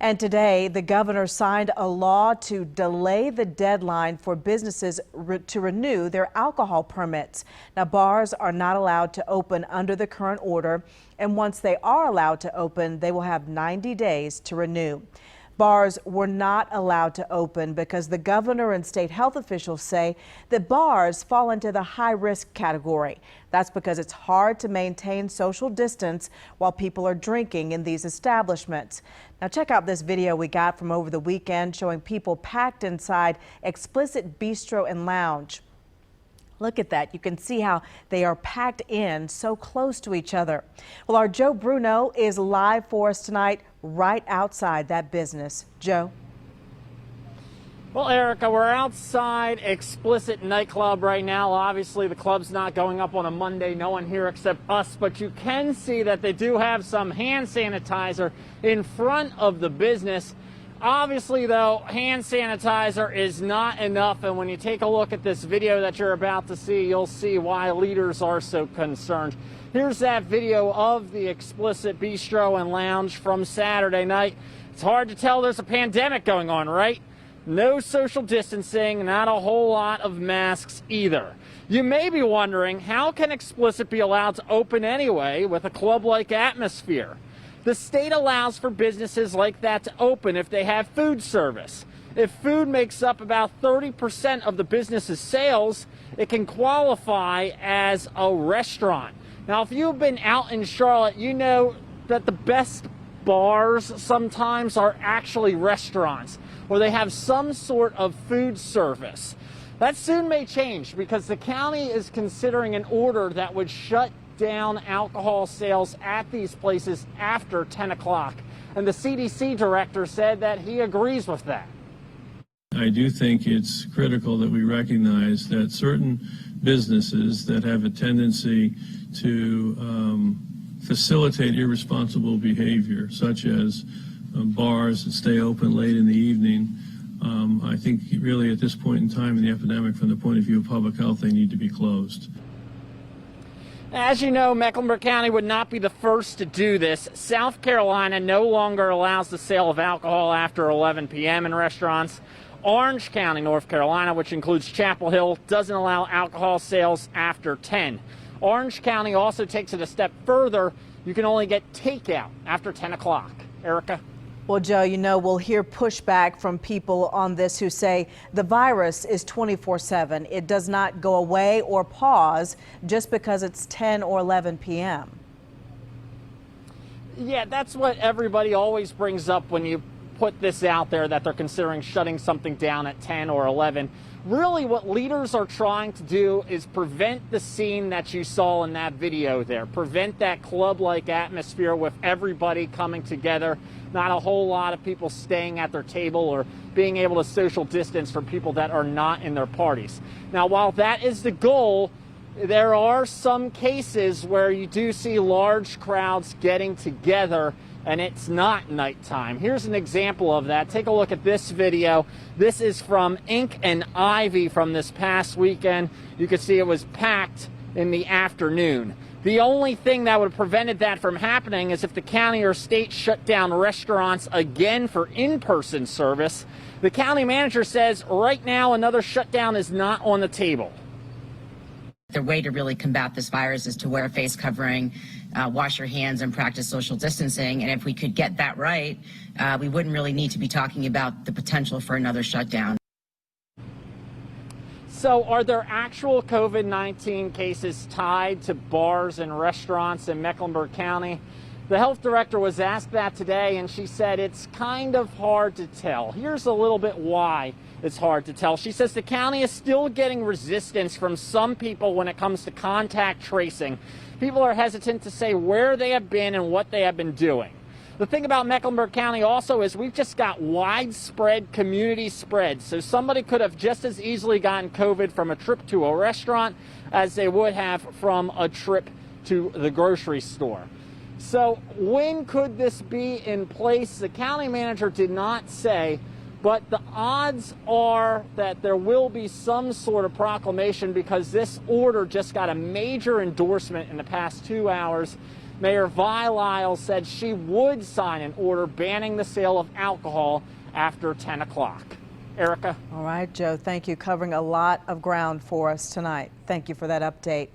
And today, the governor signed a law to delay the deadline for businesses to renew their alcohol permits. Now, bars are not allowed to open under the current order, and once they are allowed to open, they will have 90 days to renew. Bars were not allowed to open because the governor and state health officials say that bars fall into the high-risk category. That's because it's hard to maintain social distance while people are drinking in these establishments. Now check out this video we got from over the weekend showing people packed inside Explicit Bistro and Lounge. Look at that. You can see how they are packed in so close to each other. Well, our Joe Bruno is live for us tonight right outside that business. Joe? Well, Erica, we're outside Explicit nightclub right now. Obviously, the club's not going up on a Monday. No one here except us. But you can see that they do have some hand sanitizer in front of the business. Obviously, though, hand sanitizer is not enough, and when you take a look at this video that you're about to see, you'll see why leaders are so concerned. Here's that video of the Explicit Bistro and Lounge from Saturday night. It's hard to tell there's a pandemic going on, right? No social distancing, not a whole lot of masks either. You may be wondering, how can Explicit be allowed to open anyway with a club-like atmosphere? The state allows for businesses like that to open if they have food service. If food makes up about 30% of the business's sales, it can qualify as a restaurant. Now, if you've been out in Charlotte, you know that the best bars sometimes are actually restaurants, where they have some sort of food service. That soon may change because the county is considering an order that would shut down alcohol sales at these places after 10 o'clock. And the CDC director said that he agrees with that. I do think it's critical that we recognize that certain businesses that have a tendency to facilitate irresponsible behavior, such as bars that stay open late in the evening, I think really at this point in time in the epidemic, from the point of view of public health, they need to be closed. As you know, Mecklenburg County would not be the first to do this. South Carolina no longer allows the sale of alcohol after 11 p.m. in restaurants. Orange County, North Carolina, which includes Chapel Hill, doesn't allow alcohol sales after 10. Orange County also takes it a step further. You can only get takeout after 10 o'clock. Erica? Well, Joe, you know, we'll hear pushback from people on this who say the virus is 24/7. It does not go away or pause just because it's 10 or 11 p.m. Yeah, that's what everybody always brings up when you put this out there, that they're considering shutting something down at 10 or 11. Really, what leaders are trying to do is prevent the scene that you saw in that video there. Prevent that club-like atmosphere with everybody coming together, not a whole lot of people staying at their table or being able to social distance from people that are not in their parties. Now, while that is the goal, there are some cases where you do see large crowds getting together and it's not nighttime. Here's an example of that. Take a look at this video. This is from Ink and Ivy from this past weekend. You can see it was packed in the afternoon. The only thing that would have prevented that from happening is if the county or state shut down restaurants again for in-person service. The county manager says right now another shutdown is not on the table. The way to really combat this virus is to wear a face covering, wash your hands, and practice social distancing. And if we could get that right, we wouldn't really need to be talking about the potential for another shutdown. So are there actual COVID-19 cases tied to bars and restaurants in Mecklenburg County? The health director was asked that today, and she said it's kind of hard to tell. Here's a little bit why it's hard to tell. She says the county is still getting resistance from some people when it comes to contact tracing. People are hesitant to say where they have been and what they have been doing. The thing about Mecklenburg County also is we've just got widespread community spread. So somebody could have just as easily gotten COVID from a trip to a restaurant as they would have from a trip to the grocery store. So when could this be in place? The county manager did not say, but the odds are that there will be some sort of proclamation because this order just got a major endorsement in the past 2 hours. Mayor Vilisle said she would sign an order banning the sale of alcohol after 10 o'clock. Erica? All right, Joe, thank you. Covering a lot of ground for us tonight. Thank you for that update.